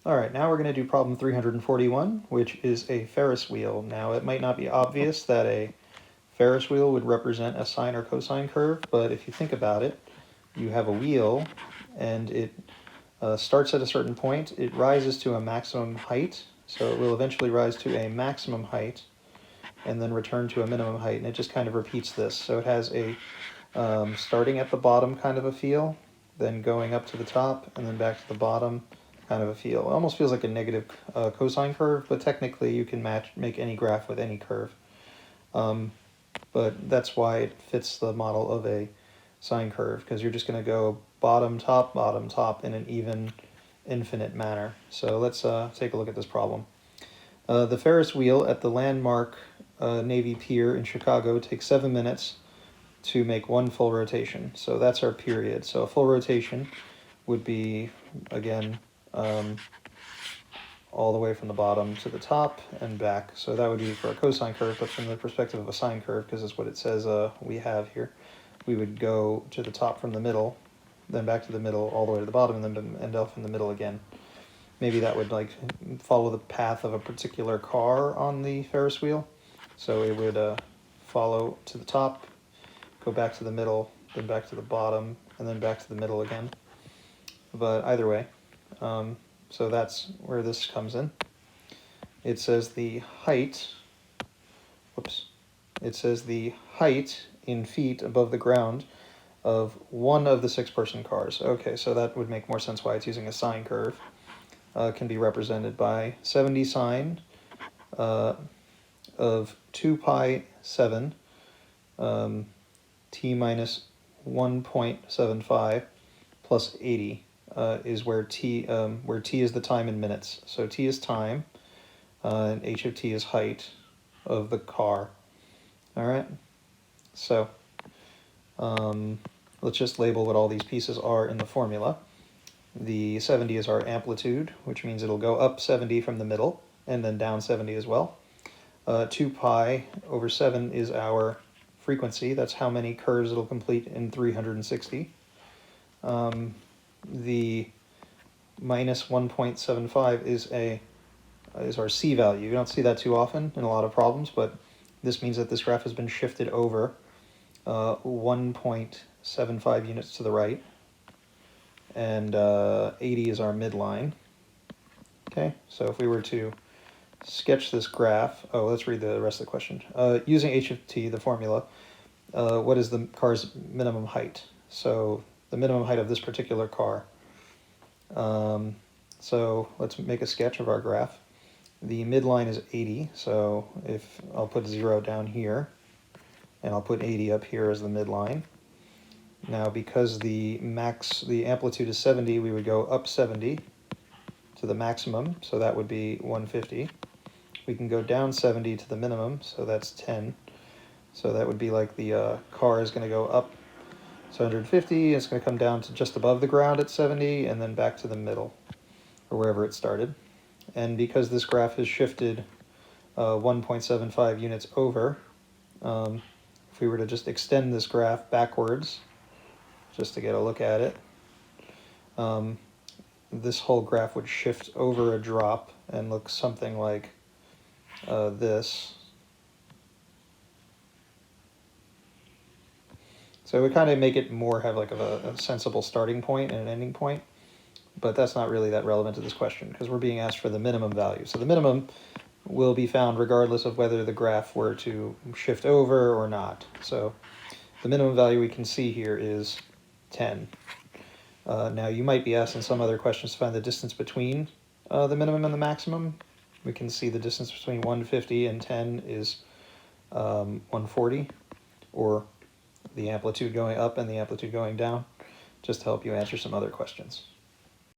All right, now we're going to do problem 341, which is a Ferris wheel. Now, it might not be obvious that a Ferris wheel would represent a sine or cosine curve, but if you think about it, you have a wheel, and it starts at a certain point, it rises to a maximum height, so it will eventually rise to a maximum height, and then return to a minimum height, and it just kind of repeats this. So it has a starting at the bottom kind of a feel, then going up to the top, and then back to the bottom kind of a feel. It almost feels like a negative cosine curve, but technically you can make any graph with any curve. But that's why it fits the model of a sine curve, because you're just going to go bottom, top in an even, infinite manner. So let's take a look at this problem. The Ferris wheel at the landmark Navy Pier in Chicago takes 7 minutes to make one full rotation. So that's our period. So a full rotation would be, again, all the way from the bottom to the top and back. So that would be for a cosine curve, but from the perspective of a sine curve, because that's what it says we have here, we would go to the top from the middle, then back to the middle, all the way to the bottom, and then end up in the middle again. Maybe that would like follow the path of a particular car on the Ferris wheel. So it would follow to the top, go back to the middle, then back to the bottom, and then back to the middle again. But either way, so that's where this comes in. It says the height, it says the height in feet above the ground of one of the 6-person cars. Okay, so that would make more sense why it's using a sine curve. Can be represented by 70 sine of 2 pi 7 t minus 1.75 plus 80 is where t is the time in minutes. So t is time, and h of t is height of the car. All right, so let's just label what all these pieces are in the formula. The 70 is our amplitude, which means it'll go up 70 from the middle, and then down 70 as well. 2 pi over 7 is our frequency. That's how many curves it'll complete in 360. The minus 1.75 is our c value. You don't see that too often in a lot of problems, but this means that this graph has been shifted over 1.75 units to the right, and 80 is our midline. Okay, so if we were to sketch this graph, let's read the rest of the question. Using h of t, the formula, what is the car's minimum height? So the minimum height of this particular car. So let's make a sketch of our graph. The midline is 80, so if I'll put 0 down here, and I'll put 80 up here as the midline. Now, because the amplitude is 70, we would go up 70 to the maximum, so that would be 150. We can go down 70 to the minimum, so that's 10. So that would be like the car is going to go up 150, it's going to come down to just above the ground at 70, and then back to the middle, or wherever it started. And because this graph is shifted 1.75 units over, if we were to just extend this graph backwards, just to get a look at it, this whole graph would shift over a drop and look something like this. So we kind of make it more have like a sensible starting point and an ending point, but that's not really that relevant to this question because we're being asked for the minimum value. So the minimum will be found regardless of whether the graph were to shift over or not. So the minimum value we can see here is 10. Now you might be asked in some other questions to find the distance between the minimum and the maximum. We can see the distance between 150 and 10 is 140, or the amplitude going up and the amplitude going down, just to help you answer some other questions.